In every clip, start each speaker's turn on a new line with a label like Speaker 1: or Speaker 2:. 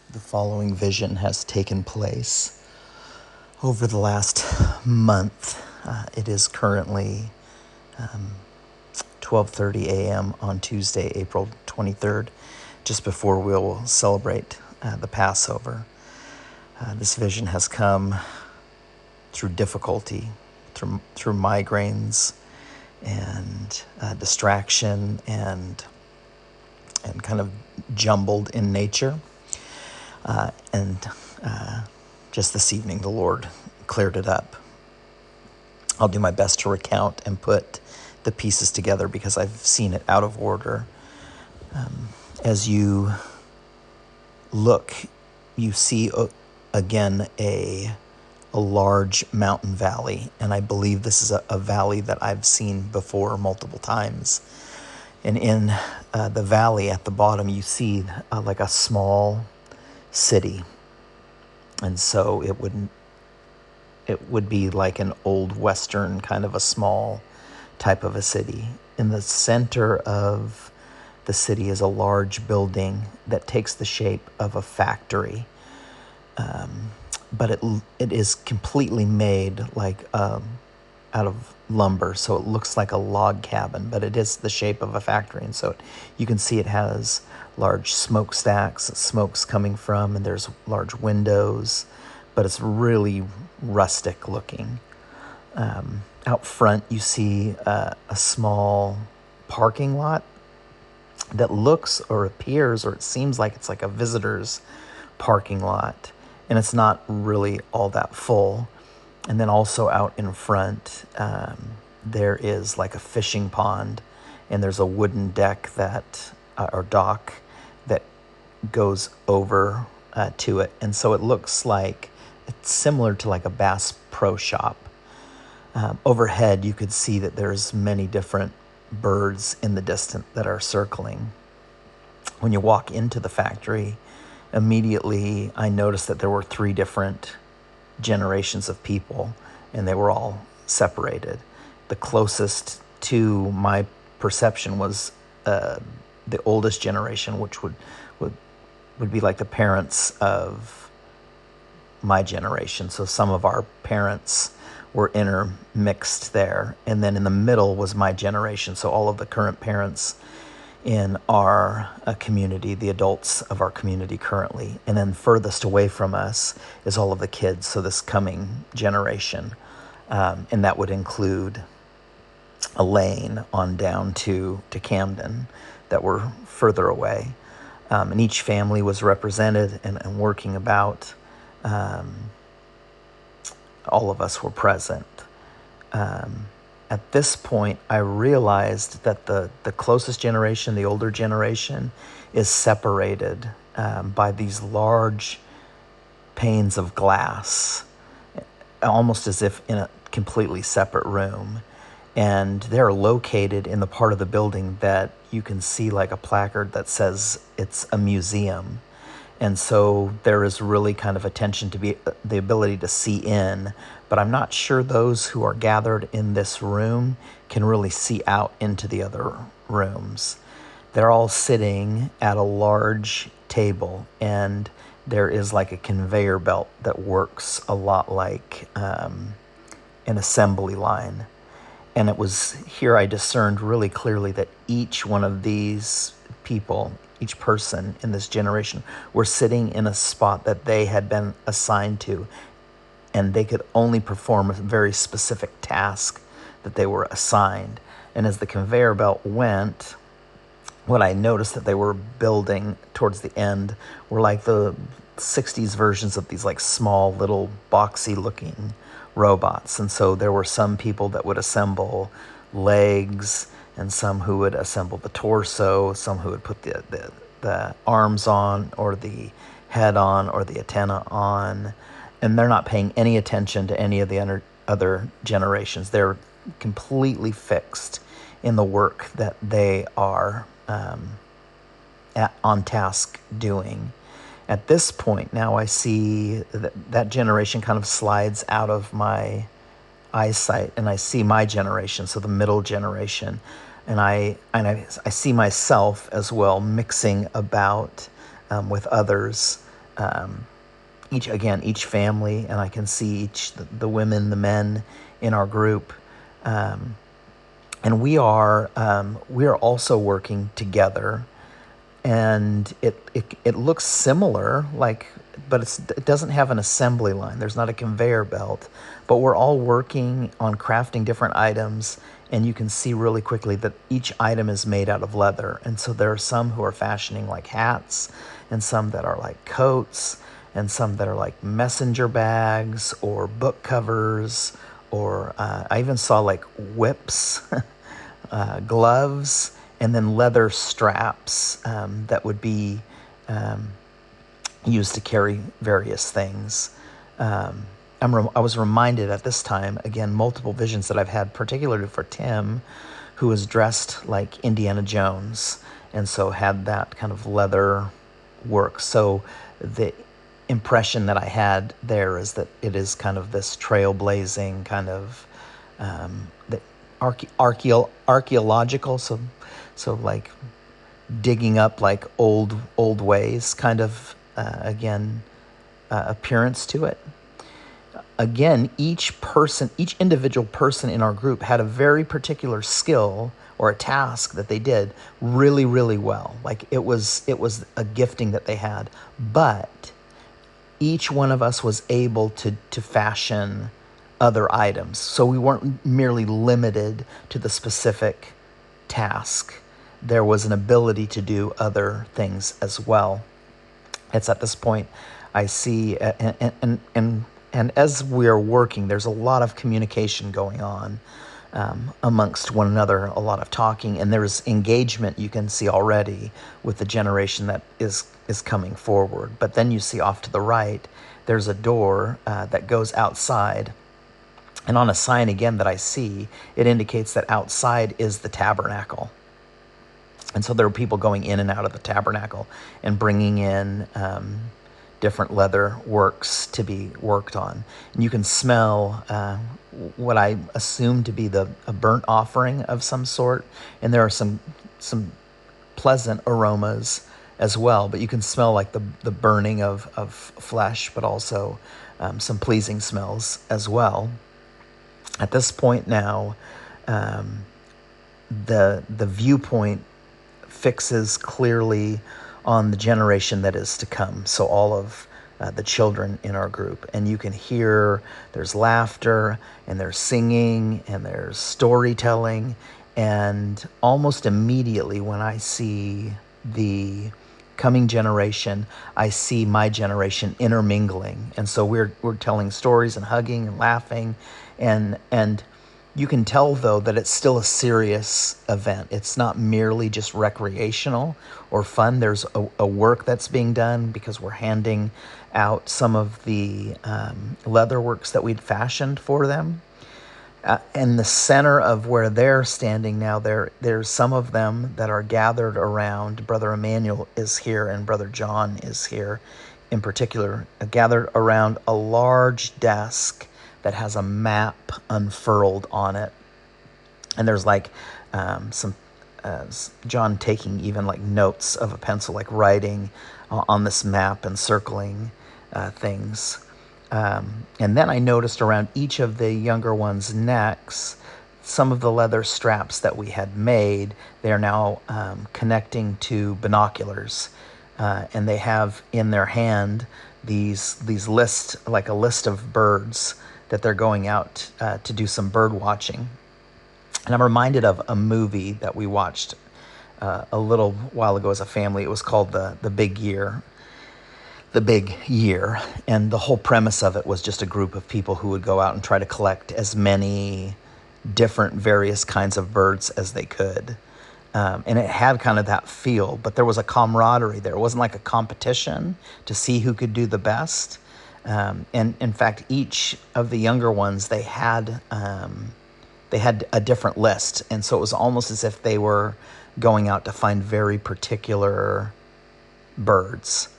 Speaker 1: The following vision has taken place over the last month. It is currently 12:30 a.m. on Tuesday, April 23rd, just before we'll celebrate the Passover. This vision has come through difficulty, through migraines and distraction and kind of jumbled in nature. And just this evening, the Lord cleared it up. I'll do my best to recount and put the pieces together because I've seen it out of order. As you look, you see again a large mountain valley, and I believe this is a valley that I've seen before multiple times. And in the valley at the bottom, you see like a small city, and so it would be like an old Western kind of a small type of a city. In the center of the city is a large building that takes the shape of a factory, but it is completely made like out of lumber, so it looks like a log cabin, but it is the shape of a factory. And so you can see it has large smokestacks, smoke's coming from, and there's large windows, but it's really rustic looking. Out front, you see a small parking lot that looks or appears or it seems like it's like a visitor's parking lot, and it's not really all that full. And then also out in front, there is like a fishing pond, and there's a wooden deck or dock that goes over to it. And so it looks like it's similar to like a Bass Pro Shop. Overhead, you could see that there's many different birds in the distance that are circling. When you walk into the factory, immediately I noticed that there were 3 different generations of people, and they were all separated. The closest to my perception was the oldest generation, which would be like the parents of my generation. So some of our parents were intermixed there. And then in the middle was my generation. So all of the current parents in our community, the adults of our community currently. And then furthest away from us is all of the kids, so this coming generation. And that would include a lane on down to Camden that were further away. And each family was represented and working about. All of us were present. At this point, I realized that the closest generation, the older generation, is separated by these large panes of glass, almost as if in a completely separate room. And they're located in the part of the building that you can see like a placard that says it's a museum. And so there is really kind of attention to the ability to see in, but I'm not sure those who are gathered in this room can really see out into the other rooms. They're all sitting at a large table, and there is like a conveyor belt that works a lot like an assembly line. And it was here I discerned really clearly that each one of these people, each person in this generation, were sitting in a spot that they had been assigned to, and they could only perform a very specific task that they were assigned. And as the conveyor belt went, what I noticed that they were building towards the end were like the 60s versions of these like small little boxy looking robots. And so there were some people that would assemble legs, and some who would assemble the torso, some who would put the arms on, or the head on, or the antenna on. And they're not paying any attention to any of the other generations. They're completely fixed in the work that they are on task doing. At this point, now I see that generation kind of slides out of my eyesight, and I see my generation, so the middle generation. And I see myself as well mixing about with others each family, and I can see the women, the men in our group, and we are also working together, and it looks similar, but it doesn't have an assembly line. There's not a conveyor belt, but we're all working on crafting different items, and you can see really quickly that each item is made out of leather. And so there are some who are fashioning like hats, and some that are like coats, and some that are like messenger bags or book covers, or I even saw like whips, gloves, and then leather straps that would be used to carry various things. I was reminded at this time, again, multiple visions that I've had, particularly for Tim, who was dressed like Indiana Jones, and so had that kind of leather work. So the impression that I had there is that it is kind of this trailblazing kind of the archaeological, so like digging up like old ways kind of appearance to it. Again, each individual person in our group had a very particular skill or a task that they did really, really well. Like it was a gifting that they had, but each one of us was able to fashion other items. So we weren't merely limited to the specific task. There was an ability to do other things as well. It's at this point I see, and as we are working, there's a lot of communication going on amongst one another, a lot of talking, and there's engagement you can see already with the generation that is coming forward. But then you see off to the right, there's a door that goes outside. And on a sign again that I see, it indicates that outside is the tabernacle. And so there are people going in and out of the tabernacle and bringing in different leather works to be worked on. And you can smell what I assume to be a burnt offering of some sort. And there are some pleasant aromas as well, but you can smell like the burning of flesh, but also some pleasing smells as well. At this point now, the viewpoint fixes clearly on the generation that is to come. So all of the children in our group, and you can hear there's laughter and there's singing and there's storytelling, and almost immediately when I see the coming generation, I see my generation intermingling, and so we're telling stories and hugging and laughing, and you can tell, though, that it's still a serious event. It's not merely just recreational or fun. There's a work that's being done because we're handing out some of the leather works that we'd fashioned for them. In the center of where they're standing now, there's some of them that are gathered around. Brother Emmanuel is here, and Brother John is here in particular, gathered around a large desk that has a map unfurled on it. And there's like John taking even like notes of a pencil, like writing on this map and circling things. And then I noticed around each of the younger ones' necks, some of the leather straps that we had made, they are now connecting to binoculars. And they have in their hand these lists, like a list of birds that they're going out to do some bird watching. And I'm reminded of a movie that we watched a little while ago as a family. It was called The Big Year. The Big Year. And the whole premise of it was just a group of people who would go out and try to collect as many different various kinds of birds as they could. And it had kind of that feel, but there was a camaraderie there. It wasn't like a competition to see who could do the best. And in fact, each of the younger ones, they had a different list. And so it was almost as if they were going out to find very particular birds.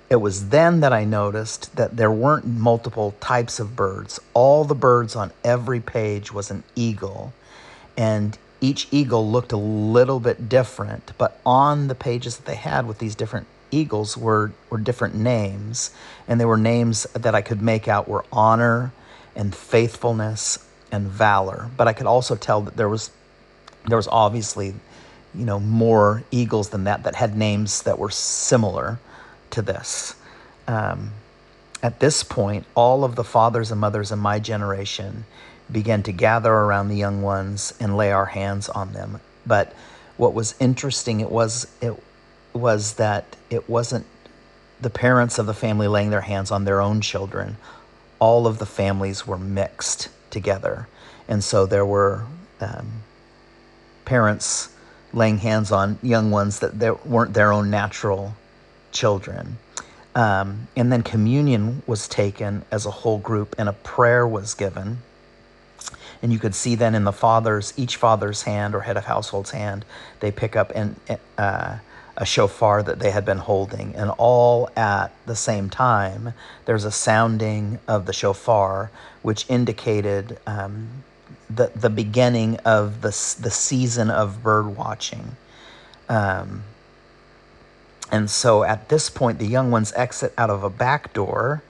Speaker 1: It was then that I noticed that there weren't multiple types of birds. All the birds on every page was an eagle. And each eagle looked a little bit different. But on the pages that they had with these different eagles were different names, and they were names that I could make out were honor and faithfulness and valor. But I could also tell that there was obviously, more eagles than that had names that were similar to this. At this point, all of the fathers and mothers in my generation began to gather around the young ones and lay our hands on them. But what was interesting, it was that it wasn't the parents of the family laying their hands on their own children. All of the families were mixed together. And so there were parents laying hands on young ones that weren't their own natural children. And then communion was taken as a whole group, and a prayer was given. And you could see then in each father's hand or head of household's hand, they pick up a shofar that they had been holding. And all at the same time, there's a sounding of the shofar, which indicated the beginning of the season of bird watching. And so at this point, the young ones exit out of a back door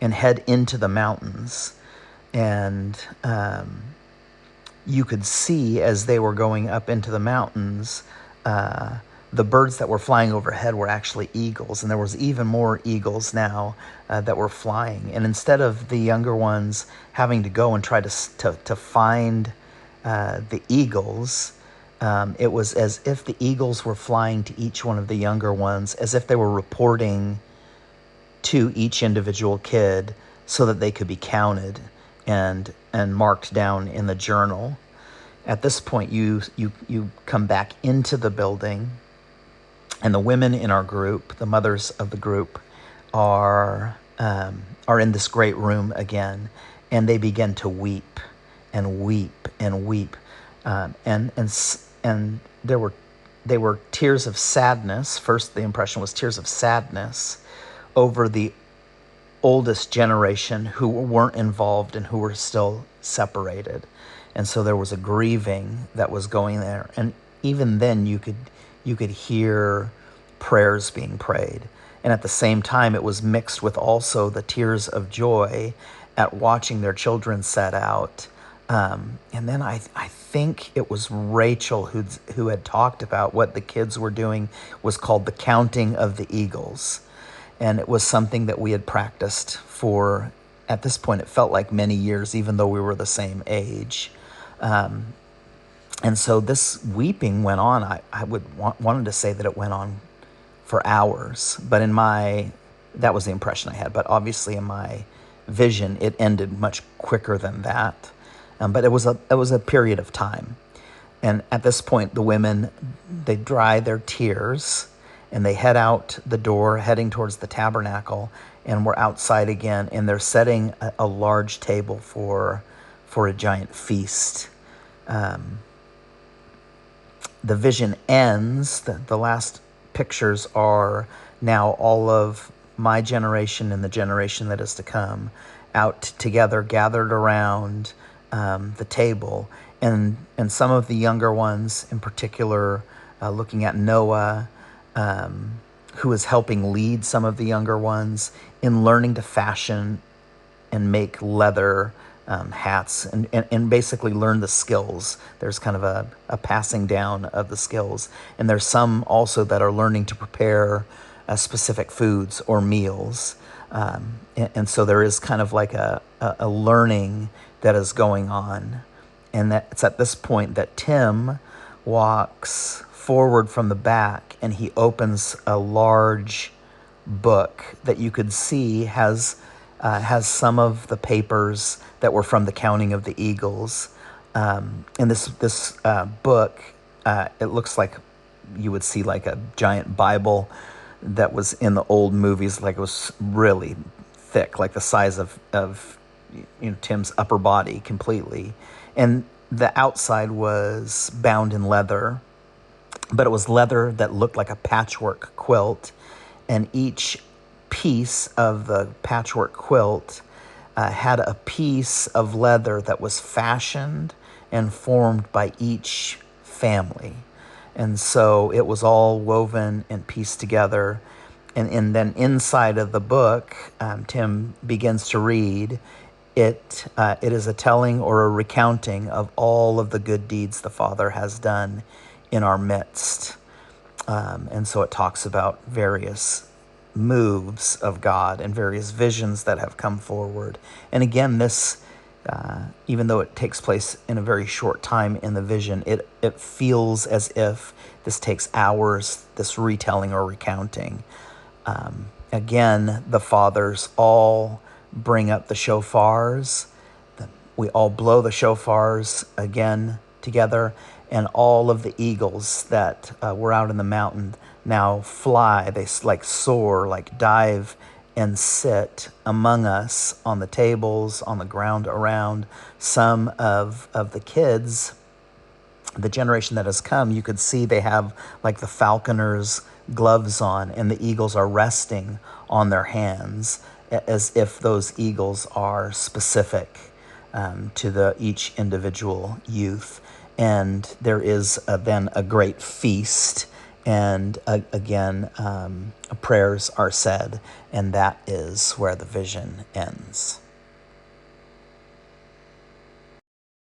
Speaker 1: and head into the mountains. And you could see as they were going up into the mountains, the birds that were flying overhead were actually eagles. And there was even more eagles now that were flying. And instead of the younger ones having to go and try to find the eagles, it was as if the eagles were flying to each one of the younger ones, as if they were reporting to each individual kid so that they could be counted and marked down in the journal. At this point, you come back into the building, and the women in our group, the mothers of the group, are in this great room again, and they begin to weep and weep and weep, and they were tears of sadness. First, the impression was tears of sadness over the oldest generation who weren't involved and who were still separated. And so there was a grieving that was going there. And even then you could hear prayers being prayed. And at the same time, it was mixed with also the tears of joy at watching their children set out. And then I think it was Rachel who had talked about what the kids were doing was called the counting of the eagles. And it was something that we had practiced for, at this point, it felt like many years, even though we were the same age. And so this weeping went on. I wanted to say that it went on for hours, but that was the impression I had. But obviously in my vision, it ended much quicker than that. But it was a period of time. And at this point, the women, they dry their tears and they head out the door, heading towards the tabernacle, and we're outside again, and they're setting a large table for a giant feast. The vision ends. The last pictures are now all of my generation and the generation that is to come out together, gathered around the table, and some of the younger ones in particular, looking at Noah, who is helping lead some of the younger ones in learning to fashion and make leather hats and basically learn the skills. There's kind of a passing down of the skills. And there's some also that are learning to prepare specific foods or meals. And so there is kind of like a learning that is going on. And that it's at this point that Tim walks forward from the back and he opens a large book that you could see has some of the papers that were from the counting of the eagles. And this book, it looks like you would see like a giant Bible that was in the old movies, like it was really thick, like the size of Tim's upper body completely. And the outside was bound in leather, but it was leather that looked like a patchwork quilt. And each piece of the patchwork quilt had a piece of leather that was fashioned and formed by each family. And so it was all woven and pieced together. And then inside of the book, Tim begins to read. It is a telling or a recounting of all of the good deeds the Father has done in our midst. And so it talks about various moves of God and various visions that have come forward. And again, this, even though it takes place in a very short time in the vision, it feels as if this takes hours, this retelling or recounting. Again, the fathers all bring up the shofars. We all blow the shofars again together, and all of the eagles that were out in the mountain now fly. They like soar, like dive and sit among us on the tables, on the ground around. Some of the kids, the generation that has come, you could see they have like the falconer's gloves on, and the eagles are resting on their hands as if those eagles are specific to each individual youth. And there is then a great feast, and again, prayers are said, and that is where the vision ends.